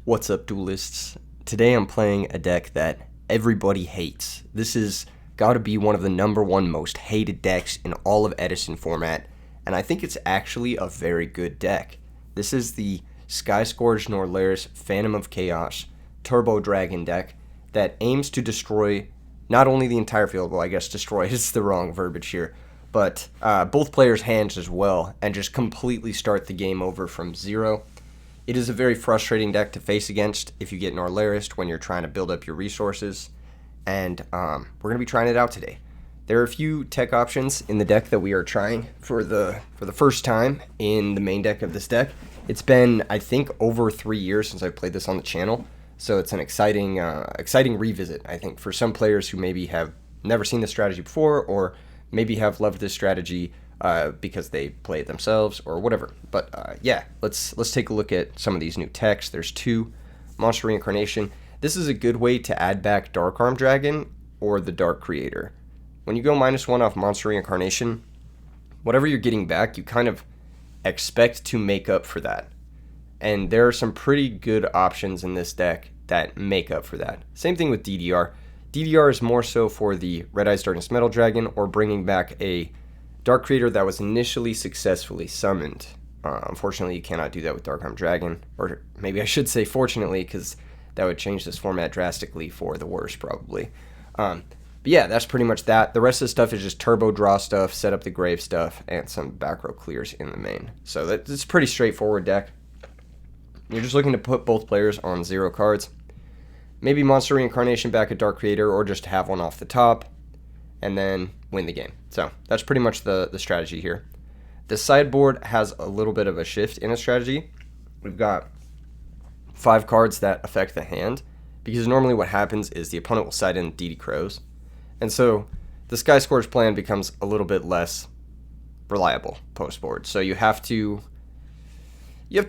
What's up, duelists? Today I'm playing a deck that everybody hates. This has got to be one of the #1 most hated decks in all of Edison format, and I think it's actually a very good deck. This is the Skyscourge Norlaris Phantom of Chaos Turbo Dragon deck that aims to destroy not only the entire field, well, I guess destroy is the wrong verbiage here, but both players' hands as well, and just completely start the game over from zero. It is a very frustrating deck to face against if you get Norlaris when you're trying to build up your resources, and we're going to be trying it out today. There are a few tech options in the deck that we are trying for the first time in the main deck of this deck. It's been, I think, over 3 years since I played this on the channel, so it's an exciting revisit, I think, for some players who maybe have never seen this strategy before, or maybe have loved this strategy because they play it themselves or whatever. But yeah, let's take a look at some of these new techs. There's 2, Monster Reincarnation. This is a good way to add back Dark Arm Dragon or the Dark Creator. When you go -1 off Monster Reincarnation, whatever you're getting back, you kind of expect to make up for that. And there are some pretty good options in this deck that make up for that. Same thing with DDR. DDR is more so for the Red Eyes Darkness Metal Dragon or bringing back a Dark Creator that was initially successfully summoned. Unfortunately, you cannot do that with Dark Arm Dragon. Or maybe I should say fortunately, because that would change this format drastically for the worse, probably. But yeah, that's pretty much that. The rest of the stuff is just turbo draw stuff, set up the grave stuff, and some back row clears in the main. So that's a pretty straightforward deck. You're just looking to put both players on 0 cards. Maybe Monster Reincarnation back a Dark Creator, or just have one off the top, and then win the game. So that's pretty much the strategy here. The sideboard has a little bit of a shift in a strategy. We've got 5 cards that affect the hand, because normally what happens is the opponent will side in DD Crows, and so the Skyscourge plan becomes a little bit less reliable post-board. So you have to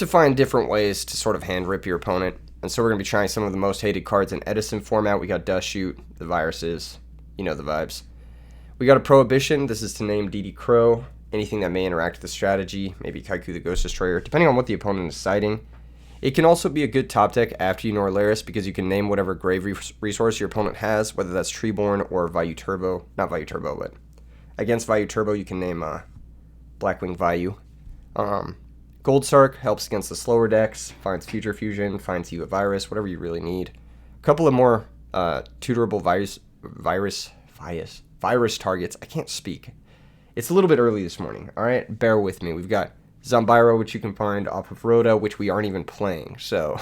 find different ways to sort of hand rip your opponent, and so we're going to be trying some of the most hated cards in Edison format. We got Dust Shoot, the viruses, you know the vibes. We got a Prohibition. This is to name DD Crow, anything that may interact with the strategy, maybe Kaiku the Ghost Destroyer, depending on what the opponent is siding. It can also be a good top deck after you Norlaris, because you can name whatever grave resource your opponent has, whether that's Treeborn or Vayu Turbo. Not Vayu Turbo, but against Vayu Turbo you can name Blackwing Vayu. Gold Sark helps against the slower decks, finds Future Fusion, finds you a virus, whatever you really need. A couple of more tutorable virus targets. I can't speak. It's a little bit early this morning, alright? Bear with me. We've got Zombiro, which you can find off of Rhoda, which we aren't even playing, so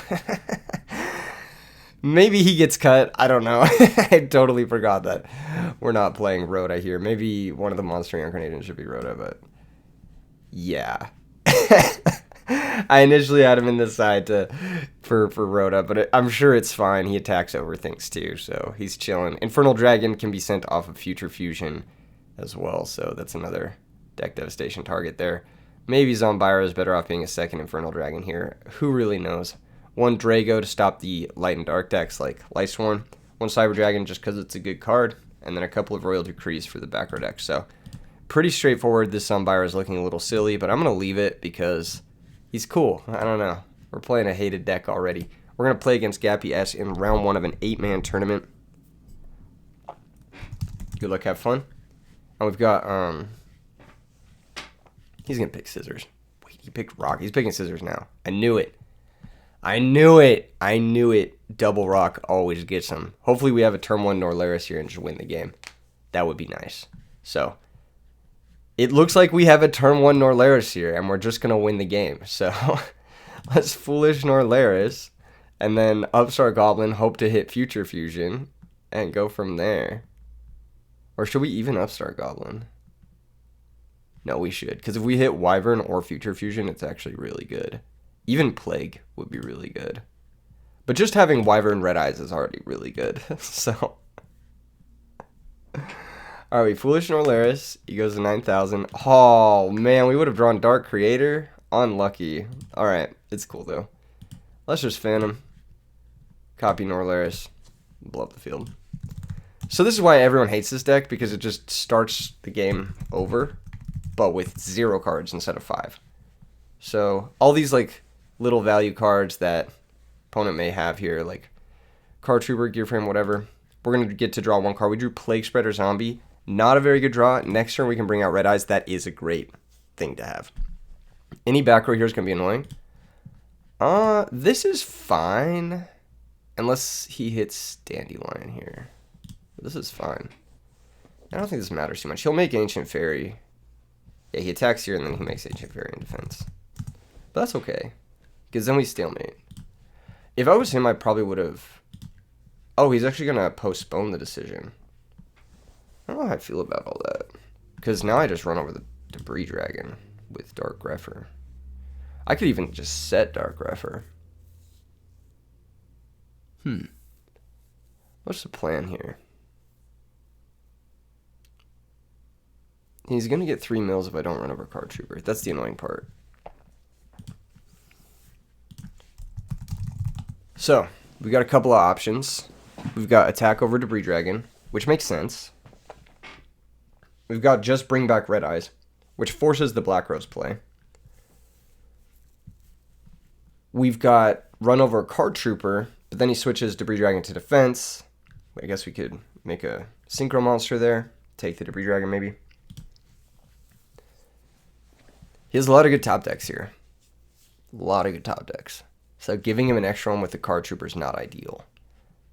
maybe he gets cut. I don't know. I totally forgot that we're not playing Rhoda here. Maybe one of the Monster Reincarnations should be Rhoda, but yeah. I initially had him in the side for Rhoda, but I'm sure it's fine. He attacks over things too, so he's chilling. Infernal Dragon can be sent off of Future Fusion as well, so that's another deck devastation target there. Maybe Zombiro is better off being a second Infernal Dragon here. Who really knows? 1 Drago to stop the Light and Dark decks like Lightsworn. 1 Cyber Dragon just because it's a good card, and then a couple of Royal Decrees for the back row deck. So pretty straightforward. This Zombiro is looking a little silly, but I'm going to leave it because he's cool. I don't know. We're playing a hated deck already. We're going to play against Gappy S in round 1 of an 8-man tournament. Good luck, have fun. And we've got, he's going to pick Scissors. Wait, he picked Rock. He's picking Scissors now. I knew it. I knew it. Double Rock always gets him. Hopefully we have a turn 1 Norlaris here and just win the game. That would be nice. So it looks like we have a turn 1 Norlaris here, and we're just going to win the game. So let's Foolish Norlaris, and then Upstart Goblin, hope to hit Future Fusion, and go from there. Or should we even Upstart Goblin? No, we should, because if we hit Wyvern or Future Fusion, it's actually really good. Even Plague would be really good. But just having Wyvern Red Eyes is already really good. So alright, we Foolish Norlaris. He goes to 9,000. Oh, man, we would have drawn Dark Creator. Unlucky. Alright, it's cool, though. Let's just Phantom. Copy Norlaris. Blow up the field. So this is why everyone hates this deck, because it just starts the game over, but with 0 cards instead of 5. So all these, like, little value cards that opponent may have here, like Card Trooper, Gear Frame, whatever. We're going to get to draw one card. We drew Plague Spreader Zombie. Not a very good draw. Next turn we can bring out Red Eyes. That is a great thing to have. Any back row here is going to be annoying. This is fine. Unless he hits Dandelion here. This is fine. I don't think this matters too much. He'll make Ancient Fairy. Yeah, he attacks here and then he makes Ancient Fairy in defense. But that's okay. Because then we stalemate. If I was him, I probably would have... Oh, he's actually going to postpone the decision. I don't know how I feel about all that. Because now I just run over the Debris Dragon with Dark Grepher. I could even just set Dark Grepher. What's the plan here? He's going to get 3 mills if I don't run over Card Trooper. That's the annoying part. So, we got a couple of options. We've got attack over Debris Dragon, which makes sense. We've got just bring back Red Eyes, which forces the Black Rose play. We've got run over Card Trooper, but then he switches Debris Dragon to defense. I guess we could make a Synchro Monster there. Take the Debris Dragon, maybe. He has a lot of good top decks here. A lot of good top decks. So giving him an extra one with the Card Trooper is not ideal.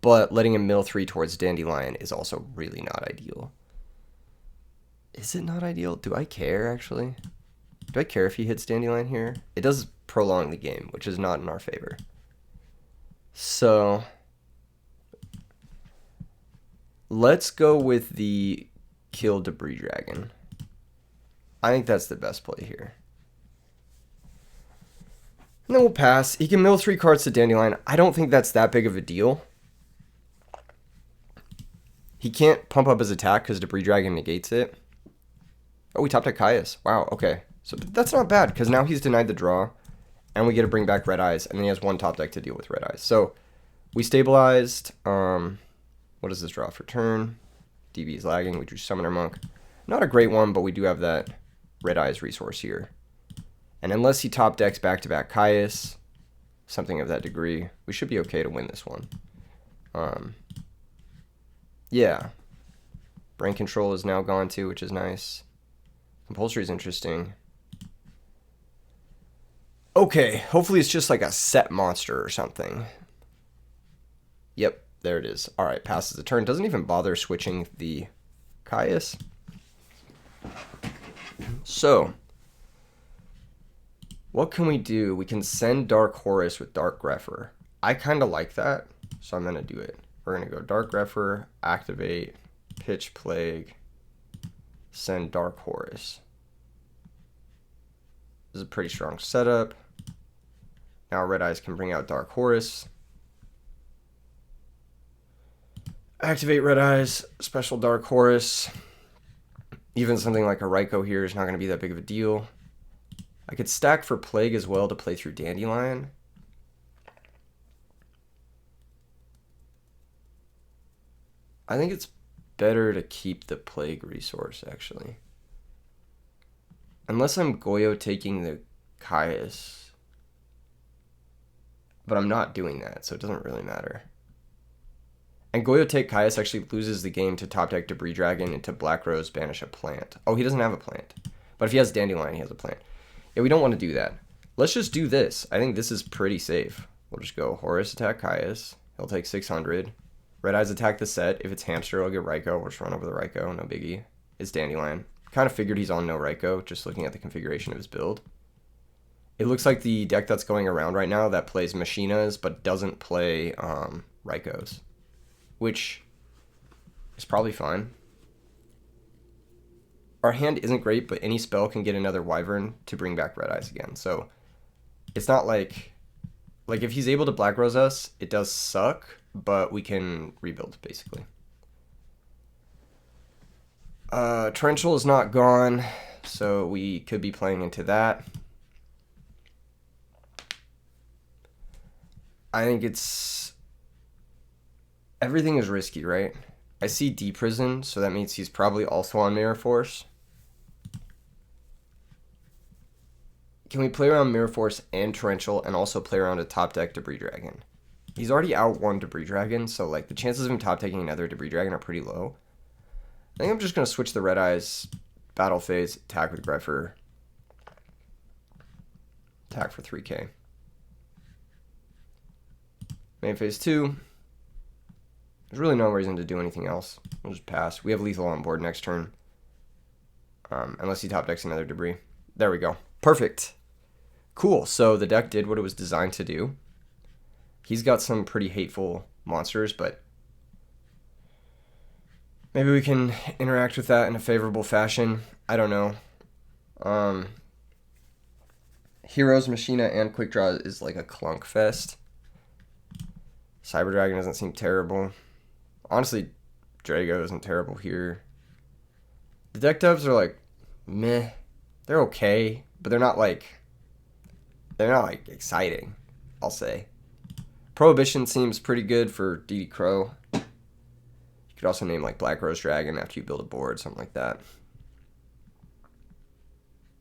But letting him mill 3 towards Dandelion is also really not ideal. Is it not ideal? Do I care, actually? Do I care if he hits Dandelion here? It does prolong the game, which is not in our favor. So, let's go with the kill Debris Dragon. I think that's the best play here. And then we'll pass. He can mill 3 cards to Dandelion. I don't think that's that big of a deal. He can't pump up his attack because Debris Dragon negates it. Oh, we top deck Caius. Wow, okay. So that's not bad because now he's denied the draw. And we get to bring back Red Eyes. And then he has 1 top deck to deal with Red Eyes. So we stabilized. What does this draw for turn? DB is lagging. We drew Summoner Monk. Not a great one, but we do have that Red Eyes resource here. And unless he top decks back-to-back Caius, something of that degree, we should be okay to win this one. Yeah. Brain Control is now gone too, which is nice. Compulsory is interesting. Okay, hopefully it's just like a set monster or something. Yep, there it is. Alright, passes the turn. Doesn't even bother switching the Caius. So, what can we do? We can send Dark Horus with Dark Grepher. I kind of like that, so I'm going to do it. We're going to go Dark Grepher, activate, pitch Plague, send Dark Horus. This is a pretty strong setup. Now Red Eyes can bring out Dark Horus. Activate Red Eyes, special Dark Horus. Even something like a Raikou here is not going to be that big of a deal. I could stack for Plague as well to play through Dandelion. I think it's better to keep the Plague resource, actually. Unless I'm yugioh taking the Caius. But I'm not doing that, so it doesn't really matter. And yugioh take Caius actually loses the game to top deck Debris Dragon and to Black Rose banish a plant. Oh, he doesn't have a plant. But if he has Dandelion, he has a plant. Yeah, we don't want to do that. Let's just do this. I think this is pretty safe. We'll just go Horus attack Caius. He'll take 600. Red Eyes attack the set. If it's Hamster, I'll get Raikou. We'll just run over the Raikou. No biggie. It's Dandelion. Kind of figured he's on no Raikou, just looking at the configuration of his build. It looks like the deck that's going around right now that plays Machinas, but doesn't play Raikous. Which is probably fine. Our hand isn't great, but any spell can get another Wyvern to bring back Red Eyes again. So it's not like if he's able to Black Rose us, it does suck, but we can rebuild, basically. Torrential is not gone, so we could be playing into that. I think it's... Everything is risky, right? I see D-Prison, so that means he's probably also on Mirror Force. Can we play around Mirror Force and Torrential and also play around a top deck Debris Dragon? He's already out one Debris Dragon, so like the chances of him top taking another Debris Dragon are pretty low. I think I'm just gonna switch the Red Eyes, Battle Phase, attack with Grepher, attack for 3k. Main phase 2. There's really no reason to do anything else. We'll just pass. We have lethal on board next turn. Unless he top decks another Debris. There we go. Perfect. Cool. So the deck did what it was designed to do. He's got some pretty hateful monsters, but maybe we can interact with that in a favorable fashion. I don't know. Heroes, Machina, and Quick Draw is like a clunk fest. Cyber Dragon doesn't seem terrible. Honestly, Drago isn't terrible here. The deck devs are like, meh. They're okay, but they're not like exciting, I'll say. Prohibition seems pretty good for DD Crow. You could also name like Black Rose Dragon after you build a board, something like that.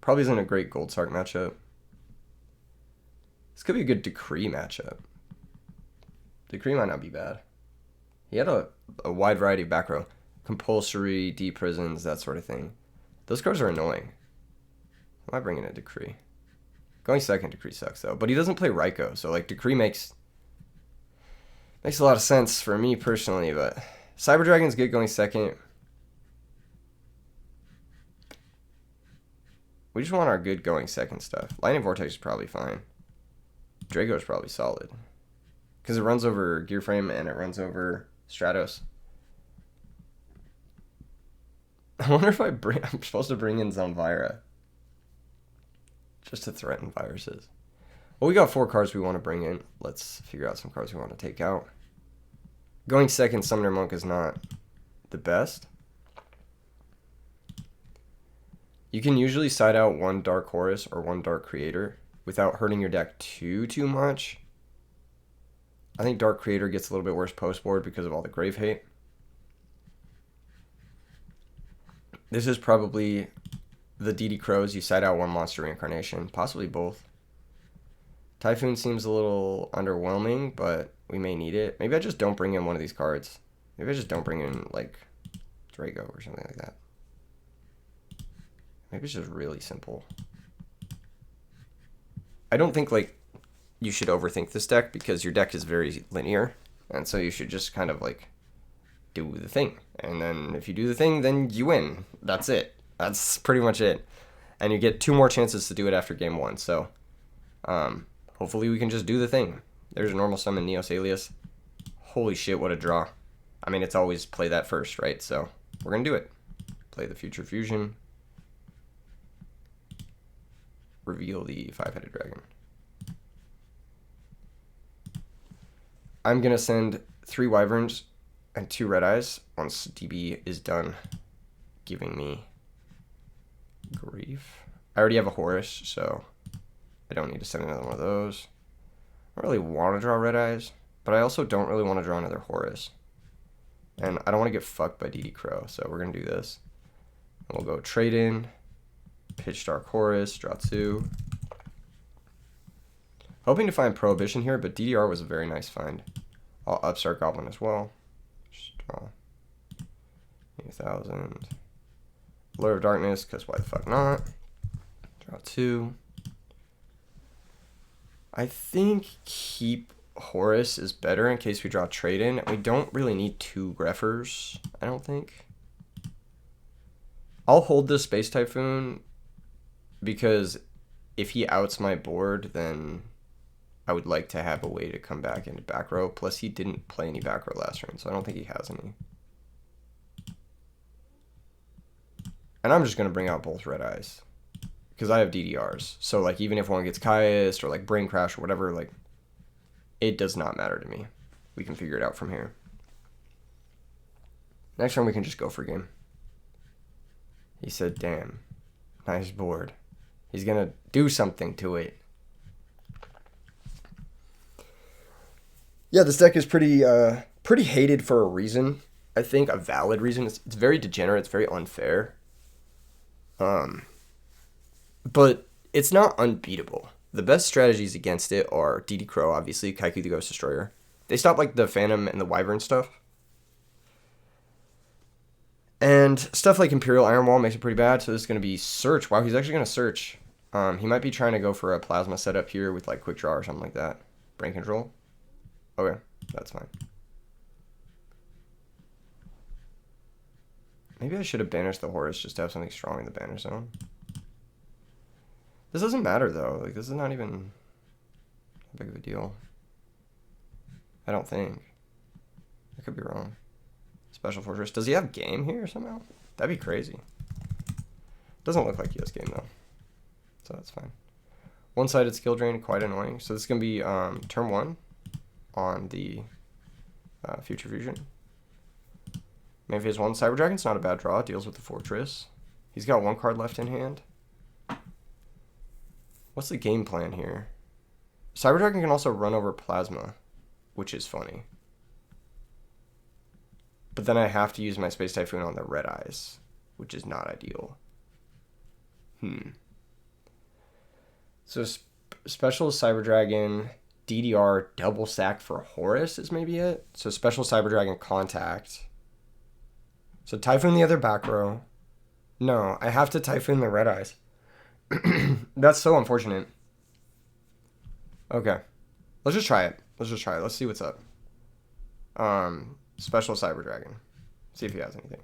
Probably isn't a great Gold Sark matchup. This could be a good Decree matchup. Decree might not be bad. He had a wide variety of back row. Compulsory, deep prisons, that sort of thing. Those cards are annoying. I might bring in a Decree. Going second, Decree sucks though. But he doesn't play Raikou, so like Decree makes a lot of sense for me personally, but Cyber Dragon's good going second. We just want our good going second stuff. Lightning Vortex is probably fine. Drago is probably solid. Because it runs over Gear Frame and it runs over Stratos. I wonder if I'm supposed to bring in Zomvira. Just to threaten viruses. Well, we got 4 cards we want to bring in. Let's figure out some cards we want to take out. Going second, Summoner Monk is not the best. You can usually side out 1 Dark Horus or 1 Dark Creator without hurting your deck too much. I think Dark Creator gets a little bit worse post board because of all the Grave Hate. This is probably the DD Crows. You side out 1 Monster Reincarnation, possibly both. Typhoon seems a little underwhelming, but we may need it. Maybe I just don't bring in one of these cards. Maybe I just don't bring in, like, Drago or something like that. Maybe it's just really simple. I don't think, like, you should overthink this deck because your deck is very linear. And so you should just kind of, like, do the thing. And then if you do the thing, then you win. That's it. That's pretty much it. And you get 2 more chances to do it after game 1. So, hopefully we can just do the thing. There's a normal summon Neos Alias. Holy shit, what a draw. I mean, it's always play that first, right? So, we're going to do it. Play the Future Fusion. Reveal the 5-headed dragon. I'm going to send 3 Wyverns and 2 Red Eyes once DB is done giving me grief. I already have a Horus, so I don't need to send another one of those. I don't really want to draw Red Eyes, but I also don't really want to draw another Horus. And I don't want to get fucked by DD Crow, so we're going to do this. And we'll go trade in, pitch Dark Horus, draw 2. Hoping to find Prohibition here, but DDR was a very nice find. I'll upstart Goblin as well. Just draw 8,000. Lure of Darkness, because why the fuck not? Draw 2. I think keep Horus is better in case we draw trade in. We don't really need 2 Greffers, I don't think. I'll hold this Space Typhoon because if he outs my board, then I would like to have a way to come back into back row. Plus, he didn't play any back row last turn, so I don't think he has any. And I'm just going to bring out both Red Eyes because I have DDRs. So, like, even if one gets Caius or, like, Brain Crash or whatever, like, it does not matter to me. We can figure it out from here. Next turn, we can just go for game. He said, damn, nice board. He's going to do something to it. Yeah, this deck is pretty hated for a reason. I think a valid reason. It's very degenerate. It's very unfair. But it's not unbeatable. The best strategies against it are DD Crow, obviously, Kaiku the Ghost Destroyer. They stopped like the Phantom and the Wyvern stuff. And stuff like Imperial Iron Wall makes it pretty bad, so this is going to be Search. Wow, he's actually going to Search. He might be trying to go for a Plasma setup here with like Quick Draw or something like that. Brain Control. Okay, that's fine. Maybe I should have banished the Horus just to have something strong in the banner zone. This doesn't matter though. Like, this is not even a big of a deal. I don't think. I could be wrong. Special Fortress. Does he have game here somehow? That'd be crazy. Doesn't look like he has game though. So that's fine. One-sided skill drain, quite annoying. So this is going to be turn 1 on the Future Fusion. Main phase 1. Cyber Dragon's not a bad draw. Deals with the Fortress. He's got 1 card left in hand. What's the game plan here? Cyber Dragon can also run over Plasma, which is funny. But then I have to use my Space Typhoon on the Red Eyes, which is not ideal. So Special Cyber Dragon, DDR, double sack for Horus is maybe it. So Special Cyber Dragon Contact. So Typhoon the other back row. No, I have to Typhoon the Red Eyes. That's so unfortunate. Okay. Let's just try it. Let's see what's up. Special Cyber Dragon. See if he has anything.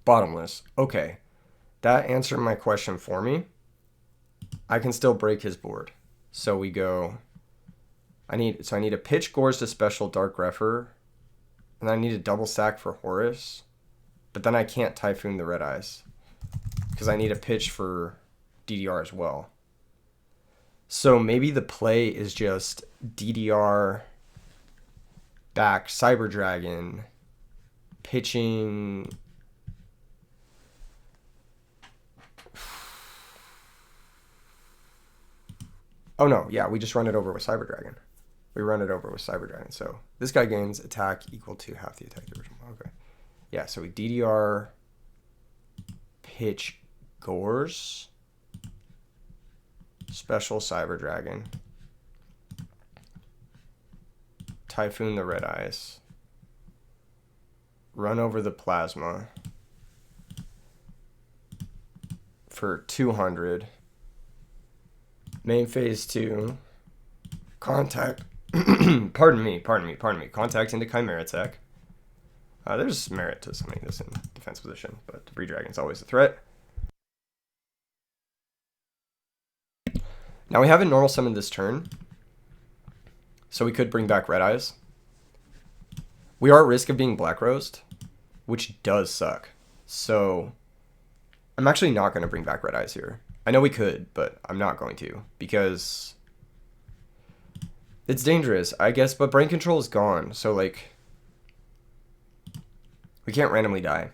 Bottomless. Okay. That answered my question for me. I can still break his board. So we go... I need a pitch Gores to Special Dark Grepher. And I need a double sack for Horus. But then I can't Typhoon the Red Eyes. Because I need a pitch for DDR as well. So maybe the play is just DDR back Cyber Dragon pitching... Oh no, yeah, we just run it over with Cyber Dragon. So this guy gains attack equal to half the attack the original. Okay. Yeah, so we DDR pitch Gores. Special Cyber Dragon. Typhoon the Red Eyes. Run over the Plasma. For 200. Main phase 2. Contact. Pardon me. Contact into Chimera Tech. There's merit to summoning this in defense position, but Debris Dragon's always a threat. Now we haven't normal summoned this turn, so we could bring back Red Eyes. We are at risk of being Black Rosed, which does suck. So I'm actually not going to bring back Red Eyes here. I know we could, but I'm not going to, because it's dangerous, I guess, but Brain Control is gone, so like, we can't randomly die,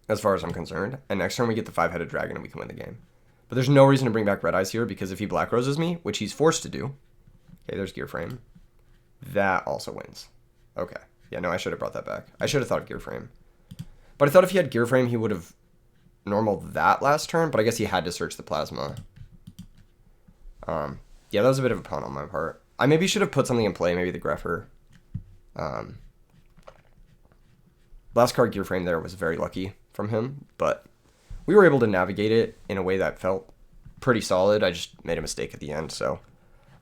as far as I'm concerned, and next turn we get the 5-headed dragon and we can win the game. But there's no reason to bring back Red Eyes here, because if he Black Roses me, which he's forced to do, okay, there's Gear Frame, that also wins. Okay, yeah, no, I should have brought that back. I should have thought of Gear Frame. But I thought if he had Gear Frame, he would have normaled that last turn, but I guess he had to search the Plasma. Yeah, that was a bit of a pun on my part. I maybe should have put something in play, maybe the Grepher. Last card Gear Frame there was very lucky from him, but we were able to navigate it in a way that felt pretty solid. I just made a mistake at the end, so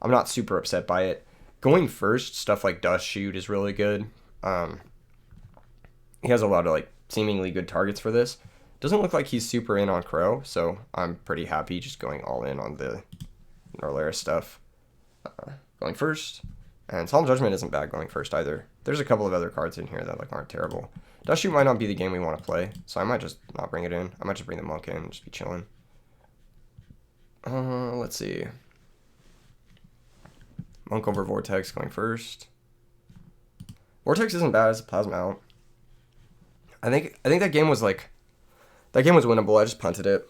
I'm not super upset by it. Going first, stuff like Dust Shoot is really good. He has a lot of like seemingly good targets for this. Doesn't look like he's super in on Crow, so I'm pretty happy just going all in on the Norlaris stuff. Going first, and Solemn Judgment isn't bad going first either. There's a couple of other cards in here that like aren't terrible. Dust Shoot might not be the game we want to play, so I might just not bring it in. I might just bring the Monk in and just be chilling. Let's see. Monk over Vortex going first. Vortex isn't bad as a Plasma out. I think that game was like... That game was winnable. I just punted it.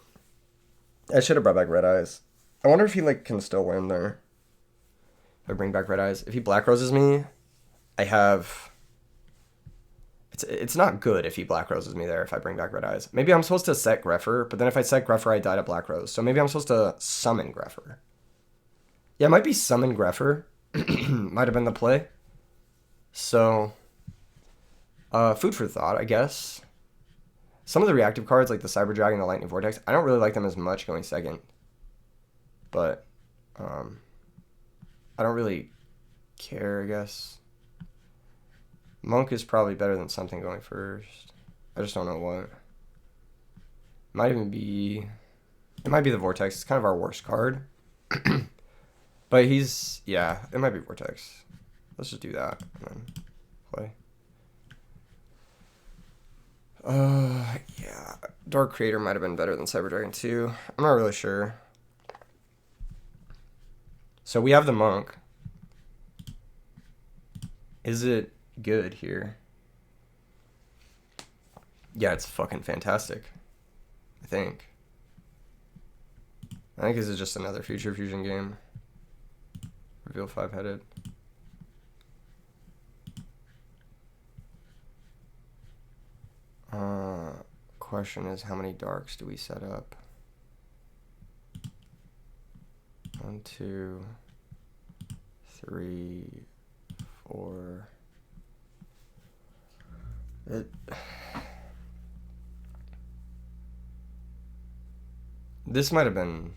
I should have brought back Red Eyes. I wonder if he like can still win there. If I bring back Red Eyes. If he Black Roses me, I have... It's not good if he Black Roses me there if I bring back Red Eyes. Maybe I'm supposed to set Grepher, but then if I set Grepher, I die to Black Rose. So maybe I'm supposed to summon Grepher. Yeah, it might be summon Grepher. might have been the play. So, food for thought, I guess. Some of the reactive cards, like the Cyber Dragon and the Lightning Vortex, I don't really like them as much going second. But, I don't really care, I guess. Monk is probably better than something going first. I just don't know what. Might even be... It might be the Vortex. It's kind of our worst card. But he's... Yeah, it might be Vortex. Let's just do that and then play. Yeah. Dark Creator might have been better than Cyber Dragon 2. I'm not really sure. So we have the Monk. Is it good here? Yeah, it's fucking fantastic. I think this is just another Future Fusion game. Reveal 5-headed. Question is, how many darks do we set up? 1, 2, 3, 4. This might have been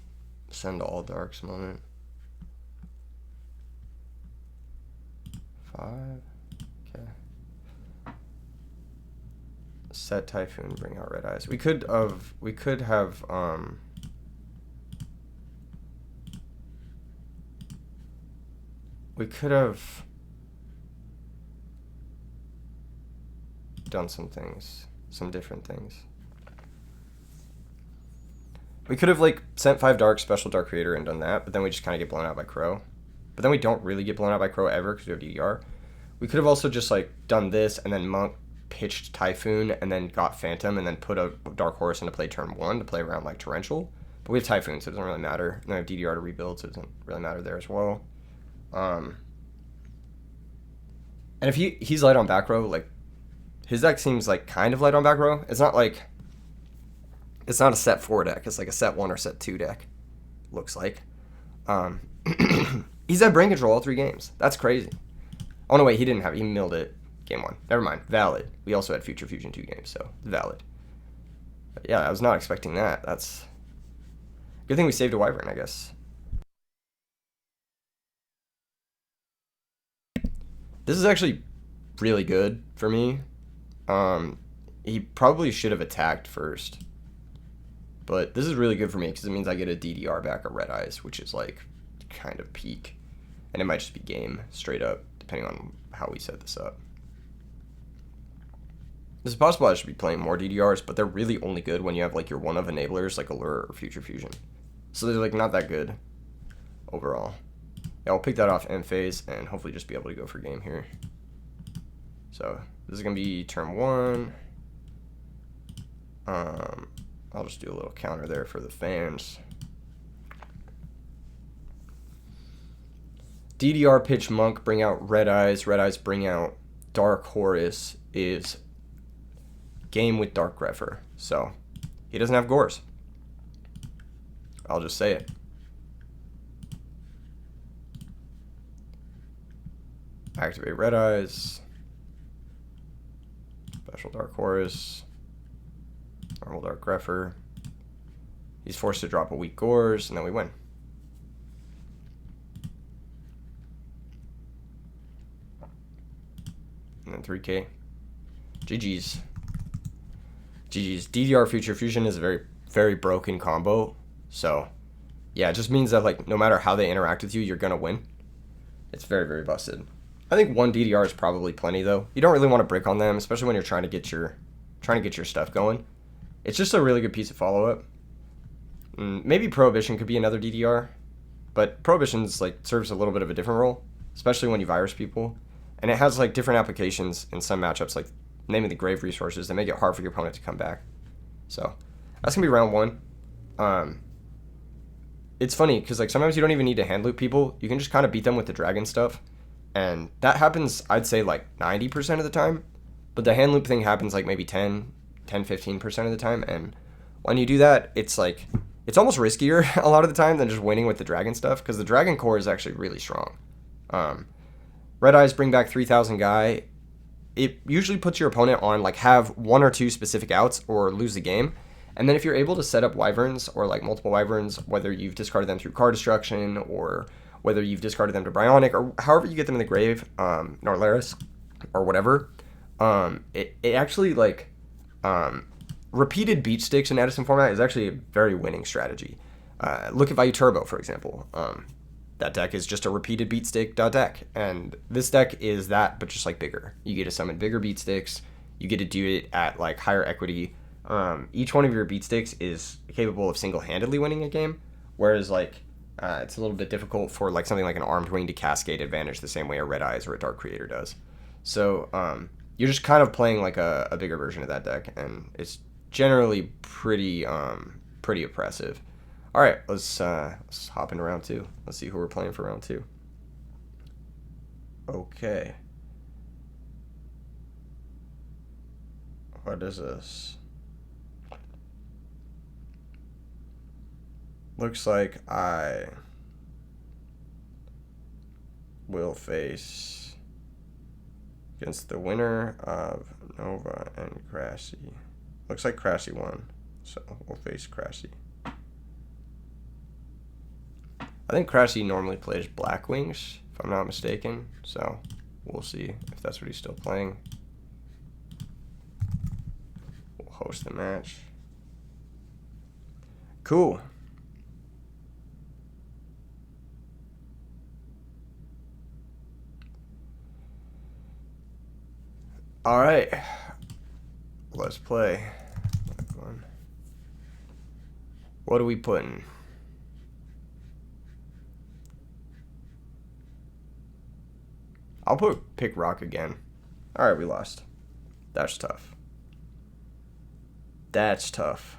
send all darks moment. 5. Okay. Set Typhoon, bring out Red Eyes. We could have done some things, some different things. We could have like sent 5 dark, special Dark Creator, and done that, but then we just kind of get blown out by Crow. But then we don't really get blown out by Crow ever because we have DDR. We could have also just like done this and then Monk pitched Typhoon and then got Phantom and then put a Dark Horse into play turn 1 to play around like Torrential. But we have Typhoon, so it doesn't really matter. And then we have DDR to rebuild, so it doesn't really matter there as well. And if he's light on back row, like his deck seems like kind of light on back row. It's not like it's not a set 4 deck. It's like a set 1 or set 2 deck. Looks like. He's had brain control all 3 games. That's crazy. Oh no, wait, he didn't have it. He milled it game 1. Never mind. Valid. We also had Future Fusion 2 games, so valid. But yeah, I was not expecting that. That's good thing we saved a Wyvern, I guess. This is actually really good for me. He probably should have attacked first. But this is really good for me because it means I get a DDR back at Red Eyes, which is like kind of peak. And it might just be game straight up, depending on how we set this up. It's possible I should be playing more DDRs, but they're really only good when you have like your one of enablers like Allure or Future Fusion. So they're like not that good overall. Yeah, I'll pick that off end phase and hopefully just be able to go for game here. So this is gonna be turn 1. I'll just do a little counter there for the fans. DDR pitch Monk, bring out Red Eyes. Red Eyes bring out Dark Horus is game with Dark Grepher. So he doesn't have Gores. I'll just say it. Activate Red Eyes. Special Dark Horus. Normal Dark Grepher. He's forced to drop a weak Gores, and then we win. And then 3K. GG's. GG's. DDR Future Fusion is a very, very broken combo. So, yeah, it just means that, like, no matter how they interact with you, you're going to win. It's very, very busted. I think 1 DDR is probably plenty, though. You don't really want to brick on them, especially when you're trying to get your stuff going. It's just a really good piece of follow-up. Maybe Prohibition could be another DDR, but Prohibition's like serves a little bit of a different role, especially when you virus people, and it has like different applications in some matchups, like naming the Grave resources that make it hard for your opponent to come back. So that's gonna be round 1. It's funny because like sometimes you don't even need to hand loop people; you can just kind of beat them with the dragon stuff, and that happens I'd say like 90% of the time, but the hand loop thing happens like maybe 10-15% of the time, and when you do that, it's like it's almost riskier a lot of the time than just winning with the dragon stuff, because the dragon core is actually really strong. Red Eyes bring back 3,000 guy. It usually puts your opponent on like have one or two specific outs or lose the game. And then if you're able to set up wyverns or like multiple wyverns, whether you've discarded them through card destruction or whether you've discarded them to Bryonic or however you get them in the grave, Norlaris or whatever, it actually like repeated beat sticks in Edison format is actually a very winning strategy. Look at Value Turbo, for example. That deck is just a repeated beat stick deck, and this deck is that, but just like bigger. You get to summon bigger beat sticks. You get to do it at like higher equity. Each one of your beat sticks is capable of single-handedly winning a game, whereas like it's a little bit difficult for like something like an Armed Wing to cascade advantage the same way a Red Eyes or a Dark Creator does. So you're just kind of playing like a bigger version of that deck, and it's generally pretty oppressive. All right, let's hop into round two. Let's see who we're playing for round two. Okay. What is this? Looks like I will face against the winner of Nova and Crashy. Looks like Crashy won, so we'll face Crashy. I think Crashy normally plays Black Wings, if I'm not mistaken, so we'll see if that's what he's still playing. We'll host the match. Cool. All right, let's play. What are we putting? I'll pick Rock again. All right, we lost. That's tough. That's tough.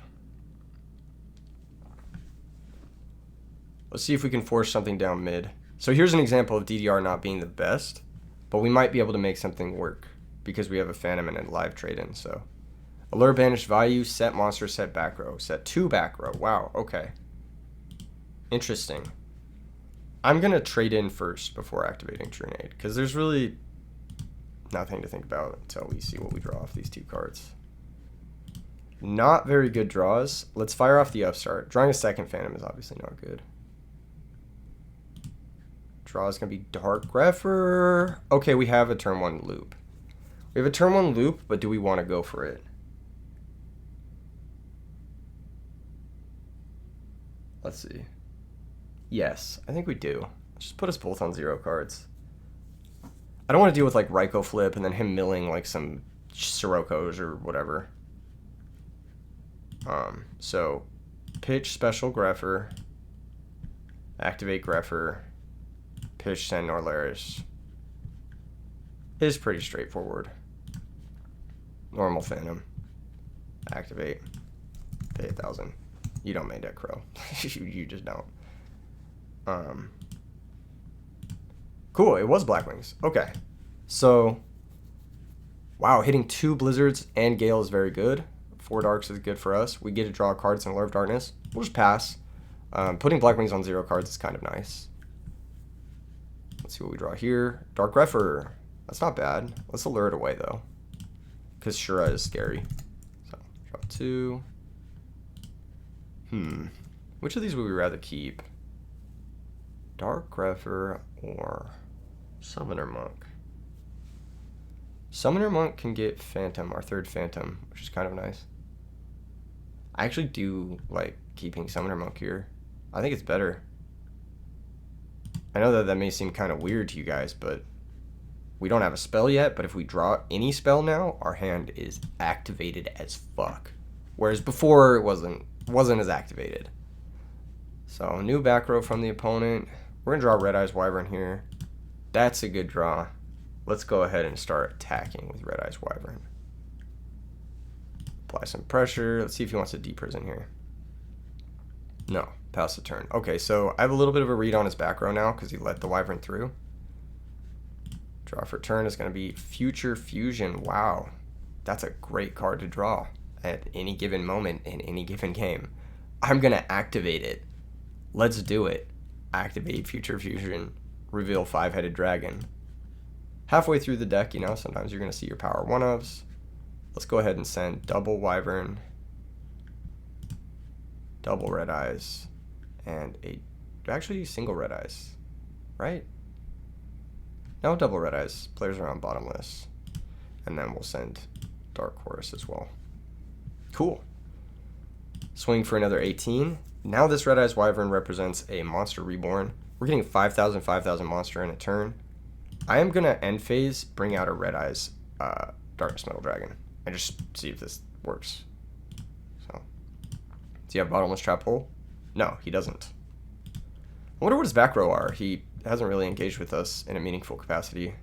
Let's see if we can force something down mid. So here's an example of DDR not being the best, but we might be able to make something work because we have a Phantom and a live trade-in. So Allure, Banished Value, set monster, set back row, set 2 back row. Wow, okay. Interesting. I'm going to trade in first before activating Trinade, because there's really nothing to think about until we see what we draw off these 2 cards. Not very good draws. Let's fire off the Upstart. Drawing a second Phantom is obviously not good. Draw is going to be Dark Grepher. Okay, we have a turn 1 loop. We have a turn 1 loop, but do we want to go for it? Let's see. Yes, I think we do. Let's just put us both on 0 cards. I don't want to deal with like Raikou flip and then him milling like some Sirokkos or whatever. So pitch special Grepher, activate Grepher, pitch send Norlaris. Is pretty straightforward. Normal Phantom, activate, pay 1,000. You don't main deck Crow. you just don't. Cool, it was Black Wings. Okay. So, wow, hitting 2 Blizzards and Gale is very good. 4 Darks is good for us. We get to draw cards in Allure of Darkness. We'll just pass. Putting Black Wings on 0 cards is kind of nice. Let's see what we draw here. Dark Grepher. That's not bad. Let's allure it away, though, because Shura is scary. So, draw 2. Which of these would we rather keep? Dark Grepher or Summoner Monk? Summoner Monk can get Phantom, our 3rd Phantom, which is kind of nice. I actually do like keeping Summoner Monk here. I think it's better. I know that may seem kind of weird to you guys, but we don't have a spell yet, but if we draw any spell now, our hand is activated as fuck. Whereas before it wasn't as activated. So new back row from the opponent. We're gonna draw Red Eyes Wyvern here. That's a good draw. Let's go ahead and start attacking with Red Eyes Wyvern. Apply some pressure. Let's see if he wants to deprison here. No, pass the turn. Okay, so I have a little bit of a read on his back row now because he let the Wyvern through. Draw for turn is going to be Future Fusion. Wow, that's a great card to draw at any given moment in any given game. I'm going to activate it. Let's do it. Activate Future Fusion. reveal five-headed dragon. Halfway through the deck, you know, sometimes you're going to see your power one-ofs. Let's go ahead and send double wyvern, double red eyes, and actually single red eyes, right? No, double red eyes. Players are on bottomless. And then we'll send dark chorus as well. Cool. Swing for another 18. Now this red eyes wyvern represents a monster reborn. We're getting 5,000, 5,000 monster in a turn. I am going to end phase bring out a red eyes darkness metal dragon and just see if this works. So, does he have bottomless trap hole? No, he doesn't. I wonder what his back row are. He hasn't really engaged with us in a meaningful capacity.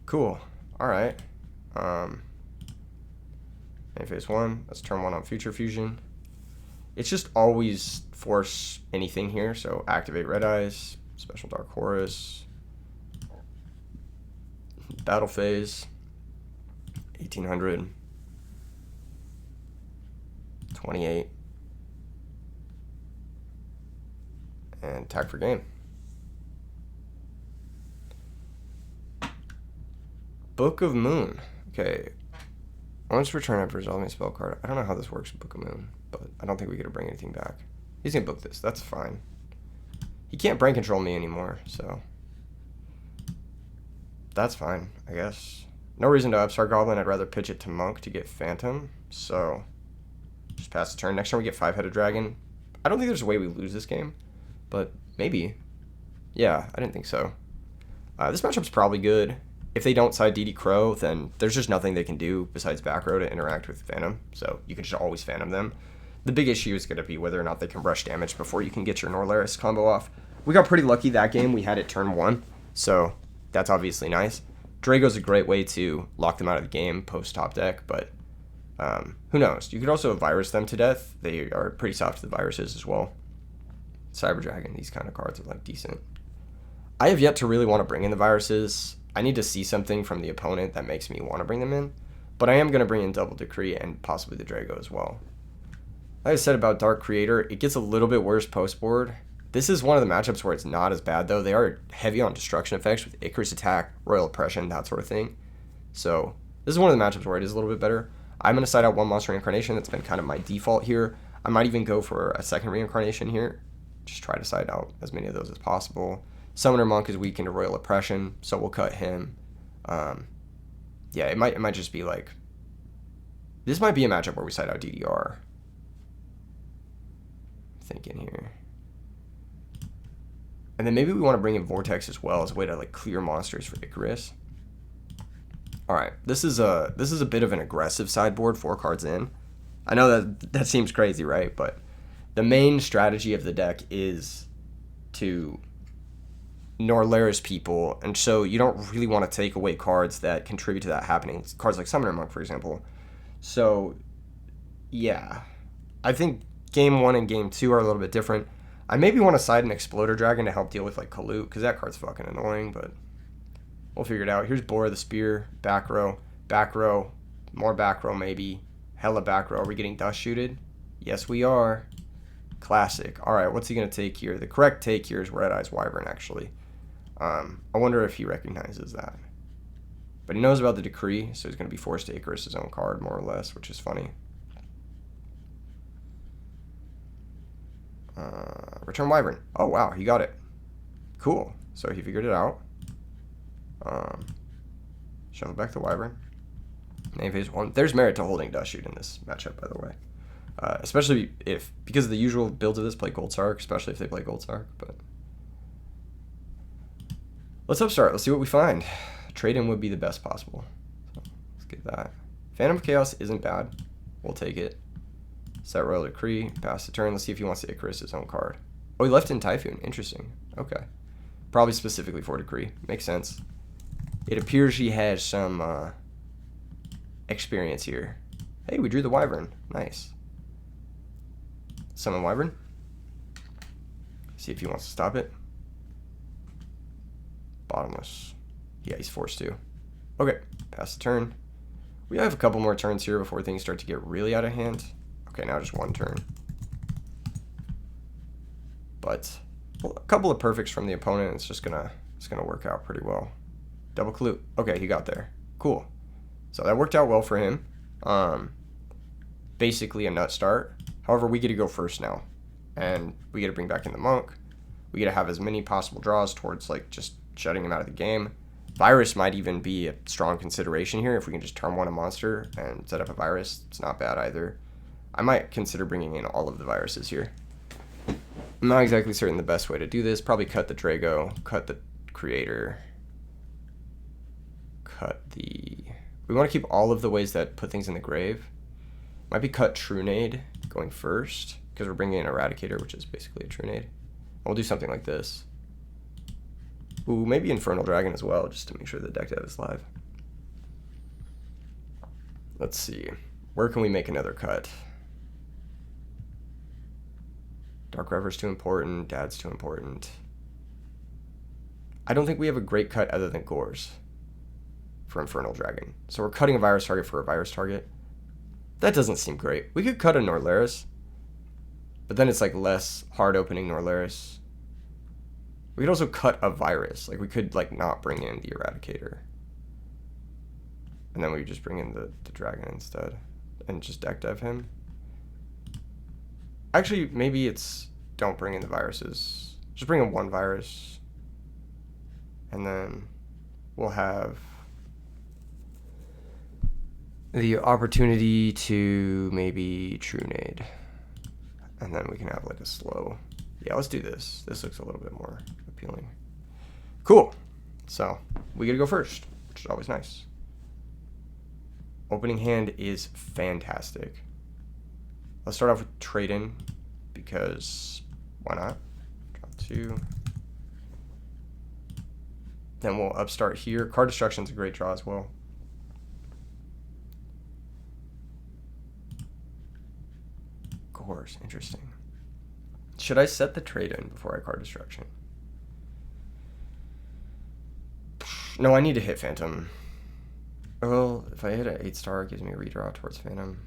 Cool. All right. Main phase 1. Let's turn 1 on future fusion. It's just always force anything here. So activate red eyes, special dark chorus, battle phase, 1800, 28, and tag for game. Book of Moon. Okay. Once return after resolving a spell card. I don't know how this works with Book of Moon, but I don't think we get to bring anything back. He's going to book this. That's fine. He can't brain control me anymore, so that's fine, I guess. No reason to Upstart Goblin. I'd rather pitch it to Monk to get Phantom, so just pass the turn. Next turn we get five-headed dragon. I don't think there's a way we lose this game, but maybe. Yeah, I didn't think so. This matchup's probably good. If they don't side DD Crow, then there's just nothing they can do besides back row to interact with Phantom, so you can just always Phantom them. The big issue is going to be whether or not they can rush damage before you can get your Norlaris combo off. We got pretty lucky that game. We had it turn 1, so that's obviously nice. Drago's a great way to lock them out of the game post top deck, but who knows? You could also virus them to death. They are pretty soft to the viruses as well. Cyber Dragon, these kind of cards are like decent. I have yet to really want to bring in the viruses. I need to see something from the opponent that makes me want to bring them in, but I am going to bring in Double Decree and possibly the Drago as well. Like I said about Dark Creator, it gets a little bit worse post board. This is one of the matchups where it's not as bad, though. They are heavy on destruction effects with Icarus Attack, Royal Oppression, that sort of thing. So this is one of the matchups where it is a little bit better. I'm going to side out one Monster Reincarnation. That's been kind of my default here. I might even go for a second Reincarnation here. Just try to side out as many of those as possible. Summoner Monk is weakened to Royal Oppression, so we'll cut him. Yeah, it might just be like... This might be a matchup where we side out DDR. Thinking here. And then maybe we want to bring in Vortex as well as a way to like clear monsters for Icarus. All right, this is a bit of an aggressive sideboard, 4 cards in. I know that seems crazy, right? But the main strategy of the deck is to Norlaris people, and so you don't really want to take away cards that contribute to that happening. Cards like Summoner Monk, for example. So, yeah, I think Game 1 and Game 2 are a little bit different. I maybe want to side an Exploder Dragon to help deal with like Kalut, because that card's fucking annoying, but we'll figure it out. Here's Bora the Spear, back row, more back row maybe, hella back row. Are we getting Dust Shooted? Yes, we are. Classic. All right, what's he going to take here? The correct take here is Red Eyes Wyvern, actually. I wonder if he recognizes that. But he knows about the Decree, so he's going to be forced to Icarus his own card, more or less, which is funny. Return Wyvern. Oh, wow, he got it. Cool. So he figured it out. Shuffle back the Wyvern. Name phase 1. There's merit to holding Dust Shoot in this matchup, by the way. Especially because of the usual builds of this play Gold Sark, especially if they play Gold Sark, but... Let's upstart. Let's see what we find. Trade-in would be the best possible. So let's get that. Phantom of Chaos isn't bad. We'll take it. Set Royal Decree. Pass the turn. Let's see if he wants to Icarus his own card. Oh, he left in Typhoon. Interesting. Okay. Probably specifically for Decree. Makes sense. It appears he has some experience here. Hey, we drew the Wyvern. Nice. Summon Wyvern. See if he wants to stop it. Bottomless. Yeah, he's forced to. Okay, pass the turn. We have a couple more turns here before things start to get really out of hand. Okay, now just one turn. But Well, a couple of perfects from the opponent. It's gonna work out pretty well. Double clue. Okay, he got there. Cool. So that worked out well for him. Basically a nut start. However, we get to go first now, and we get to bring back in the monk. We get to have as many possible draws towards like just shutting him out of the game. Virus might even be a strong consideration here if we can just turn one a monster and set up a virus. It's not bad either. I might consider bringing in all of the viruses here. I'm not exactly certain the best way to do this. Probably cut the Drago, cut the Creator, cut the... We want to keep all of the ways that put things in the grave. Might be cut Trunade going first, because we're bringing in Eradicator, which is basically a Trunade. We'll do something like this. Ooh, maybe Infernal Dragon as well, just to make sure the deck dev is live. Let's see. Where can we make another cut? Dark Rever's too important. Dad's too important. I don't think we have a great cut other than Gores for Infernal Dragon. So we're cutting a virus target for a virus target. That doesn't seem great. We could cut a Norlaris, but then it's like less hard opening Norlaris. We could also cut a virus. Like we could like not bring in the Eradicator. And then we just bring in the dragon instead and just deck dev him. Actually, maybe it's don't bring in the viruses. Just bring in one virus. And then we'll have the opportunity to maybe Trunade. And then we can have like a slow. Yeah, let's do this. This looks a little bit more appealing. Cool. So we get to go first, which is always nice. Opening hand is fantastic. Let's start off with trade-in, because why not? Draw 2. Then we'll upstart here. Card Destruction's a great draw as well. Gores, interesting. Should I set the trade-in before I card Destruction? No, I need to hit Phantom. Well, if I hit an 8-star, it gives me a redraw towards Phantom.